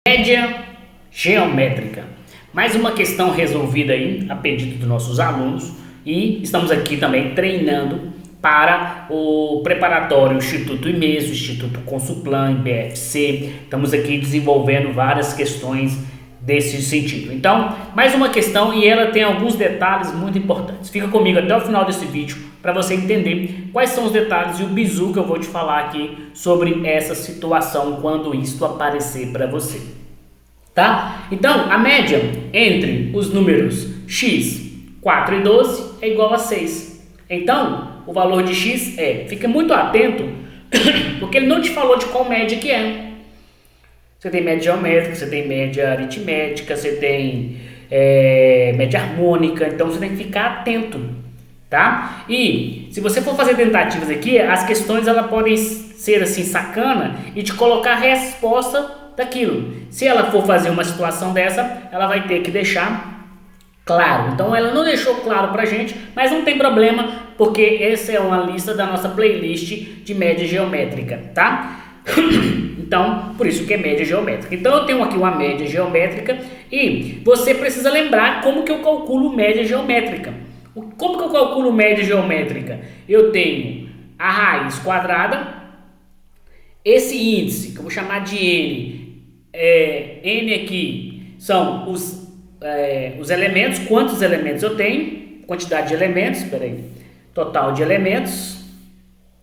Média geométrica. Mais uma questão resolvida aí a pedido dos nossos alunos, e estamos aqui também treinando para o preparatório Instituto IMESO, Instituto Consulplan, BFC. Estamos aqui desenvolvendo várias questões desse sentido. Então, mais uma questão, e ela tem alguns detalhes muito importantes. Fica comigo até o final desse vídeo para você entender quais são os detalhes e o bizu que eu vou te falar aqui sobre essa situação quando isto aparecer para você. Tá? Então, a média entre os números x, 4 e 12 é igual a 6. Então, o valor de x fica muito atento, porque ele não te falou de qual média que é. Você tem média geométrica, você tem média aritmética, você tem média harmônica, então você tem que ficar atento, tá? E se você for fazer tentativas aqui, as questões elas podem ser assim sacana e te colocar a resposta daquilo. Se ela for fazer uma situação dessa, ela vai ter que deixar claro. Então ela não deixou claro pra gente, mas não tem problema, porque essa é uma lista da nossa playlist de média geométrica, tá? Então, por isso que é média geométrica. Então eu tenho aqui uma média geométrica e você precisa lembrar como que eu calculo média geométrica. Como que eu calculo média geométrica? Eu tenho a raiz quadrada, esse índice, que eu vou chamar de n, n aqui são os elementos, quantos elementos eu tenho, quantidade de elementos, total de elementos.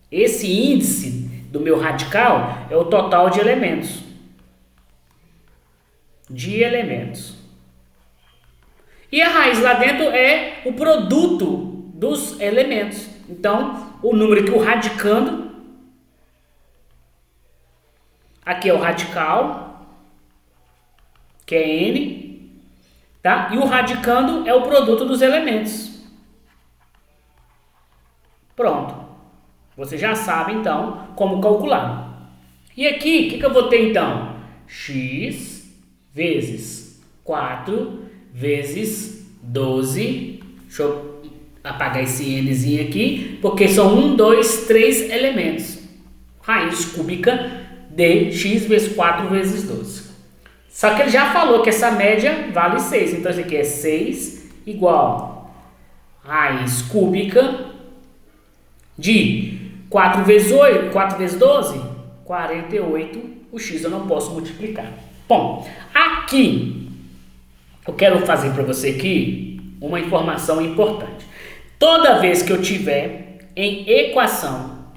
Esse índice do meu radical é o total de elementos. E a raiz lá dentro é o produto dos elementos. Então, o número que o radicando, aqui é o radical, que é n, tá? E o radicando é o produto dos elementos. Pronto. Você já sabe, então, como calcular. E aqui, o que eu vou ter, então? X vezes 4 vezes 12. Deixa eu apagar esse nzinho aqui, porque são 1, 2, 3 elementos. Raiz cúbica de x vezes 4 vezes 12. Só que ele já falou que essa média vale 6. Então, isso aqui é 6 igual raiz cúbica de 4 vezes 8, 4 vezes 12, 48, o x eu não posso multiplicar. Bom, aqui, eu quero fazer para você aqui uma informação importante. Toda vez que eu tiver em equação,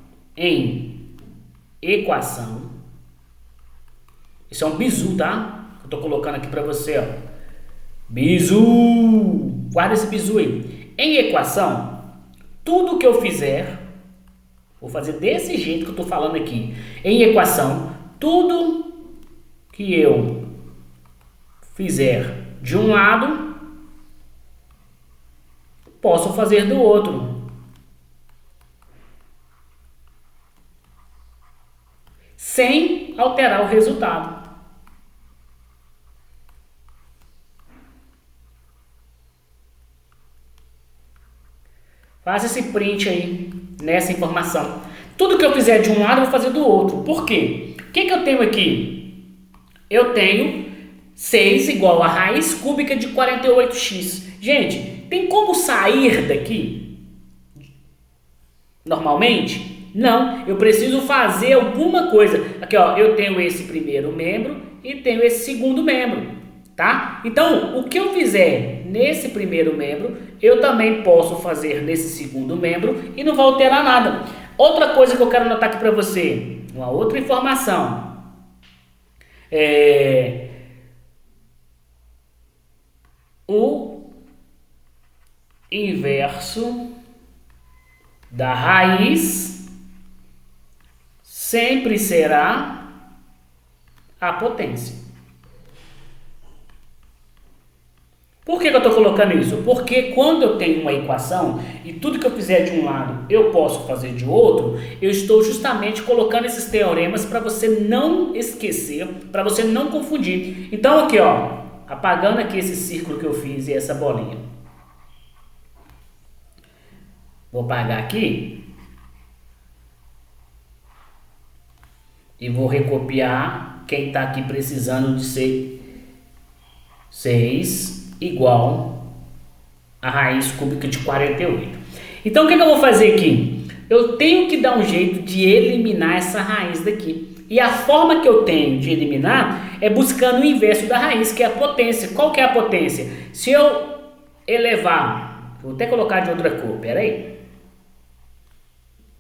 isso é um bizu, tá? Eu estou colocando aqui para você, ó. Bizu! Guarda esse bizu aí. Em equação, tudo que eu fizer, vou fazer desse jeito que eu estou falando aqui. Em equação, tudo que eu fizer de um lado, posso fazer do outro. Sem alterar o resultado. Faça esse print aí, nessa informação. Tudo que eu fizer de um lado, eu vou fazer do outro. Por quê? O que eu tenho aqui? Eu tenho 6 igual a raiz cúbica de 48x. Gente, tem como sair daqui? Normalmente? Não. Eu preciso fazer alguma coisa. Aqui, ó, eu tenho esse primeiro membro e tenho esse segundo membro. Tá? Então, o que eu fizer nesse primeiro membro, eu também posso fazer nesse segundo membro e não vai alterar nada. Outra coisa que eu quero anotar aqui para você, uma outra informação. O inverso da raiz sempre será a potência. Por que eu estou colocando isso? Porque quando eu tenho uma equação e tudo que eu fizer de um lado eu posso fazer de outro, eu estou justamente colocando esses teoremas para você não esquecer, para você não confundir. Então aqui, ó, apagando aqui esse círculo que eu fiz e essa bolinha. Vou apagar aqui e vou recopiar quem está aqui precisando de ser 6 igual a raiz cúbica de 48. Então o que eu vou fazer aqui? Eu tenho que dar um jeito de eliminar essa raiz daqui. E a forma que eu tenho de eliminar é buscando o inverso da raiz, que é a potência. Qual que é a potência? Se eu elevar, vou até colocar de outra cor, pera aí.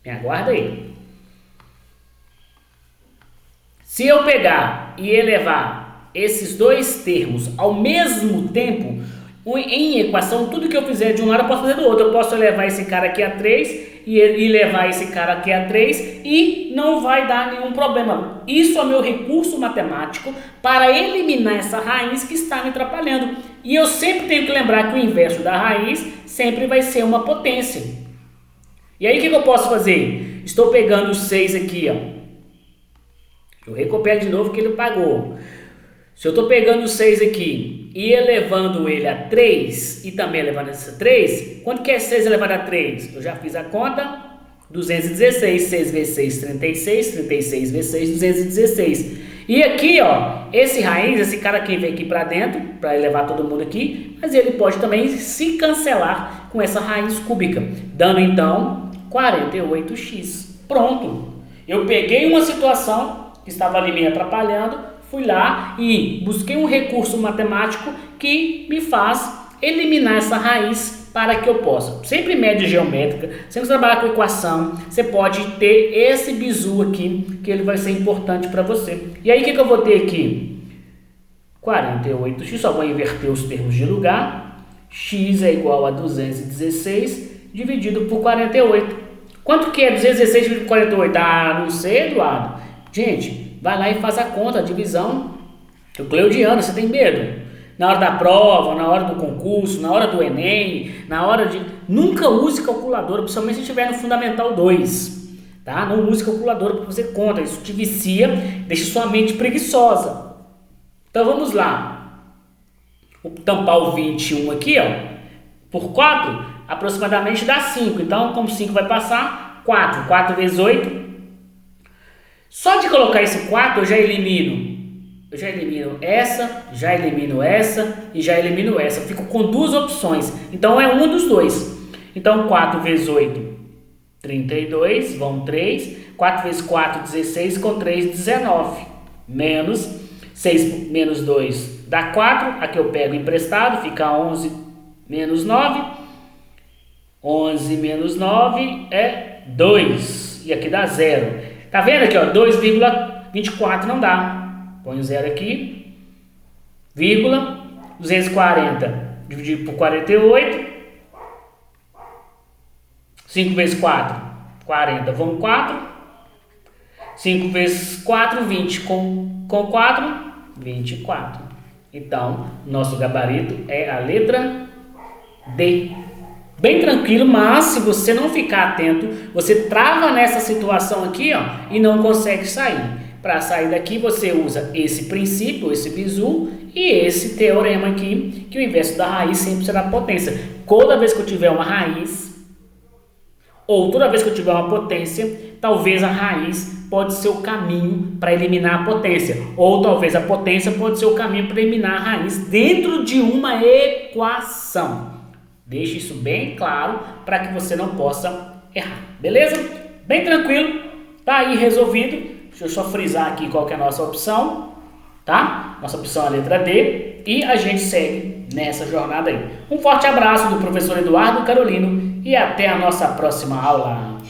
Me aguarda aí. Se eu pegar e elevar esses dois termos ao mesmo tempo, em equação, tudo que eu fizer de um lado eu posso fazer do outro. Eu posso levar esse cara aqui a 3 e levar esse cara aqui a 3 e não vai dar nenhum problema. Isso é meu recurso matemático para eliminar essa raiz que está me atrapalhando. E eu sempre tenho que lembrar que o inverso da raiz sempre vai ser uma potência. E aí o que eu posso fazer? Estou pegando o 6 aqui, ó. Eu recupero de novo que ele pagou. Se eu estou pegando o 6 aqui e elevando ele a 3 e também elevando essa 3, quanto que é 6 elevado a 3? Eu já fiz a conta, 216, 6 vezes 6, 36, 36 vezes 6, 216. E aqui, ó, esse raiz, esse cara aqui vem aqui para dentro, para elevar todo mundo aqui, mas ele pode também se cancelar com essa raiz cúbica, dando então 48x. Pronto! Eu peguei uma situação que estava ali me atrapalhando, fui lá e busquei um recurso matemático que me faz eliminar essa raiz para que eu possa. Sempre média geométrica, sempre trabalhar com equação, você pode ter esse bizu aqui, que ele vai ser importante para você. E aí o que eu vou ter aqui? 48x, só vou inverter os termos de lugar. X é igual a 216 dividido por 48. Quanto que é 216 dividido por 48? Ah, não sei, Eduardo. Gente, vai lá e faz a conta, a divisão. Euclidiana, você tem medo? Na hora da prova, na hora do concurso, na hora do Enem, na hora de... Nunca use calculadora, principalmente se estiver no Fundamental 2. Tá? Não use calculadora para fazer conta, isso te vicia, deixa sua mente preguiçosa. Então vamos lá. Vou tampar o 21 aqui, ó, por 4, aproximadamente dá 5. Então, como 5 vai passar, 4. 4 vezes 8. Só de colocar esse 4 eu já elimino essa, já elimino essa e já elimino essa. Eu fico com duas opções. Então é um dos dois. Então 4 vezes 8, 32, vão 3. 4 vezes 4, 16, com 3, 19. Menos 6 menos 2 dá 4. Aqui eu pego emprestado, fica 11 menos 9. 11 menos 9 é 2. E aqui dá 0. Tá vendo aqui, ó? 2,24 não dá. Põe o 0 aqui. Vírgula. 240 dividido por 48. 5 vezes 4, 40. Vão 4. 5 vezes 4, 20. Com 4, 24. Então, nosso gabarito é a letra D. Bem tranquilo, mas se você não ficar atento, você trava nessa situação aqui, ó, e não consegue sair. Para sair daqui, você usa esse princípio, esse bizu, e esse teorema aqui, que o inverso da raiz sempre será potência. Toda vez que eu tiver uma raiz, ou toda vez que eu tiver uma potência, talvez a raiz pode ser o caminho para eliminar a potência. Ou talvez a potência pode ser o caminho para eliminar a raiz dentro de uma equação. Deixe isso bem claro para que você não possa errar, beleza? Bem tranquilo, tá aí resolvido. Deixa eu só frisar aqui qual que é a nossa opção, tá? Nossa opção é a letra D e a gente segue nessa jornada aí. Um forte abraço do professor Eduardo Carolino e até a nossa próxima aula.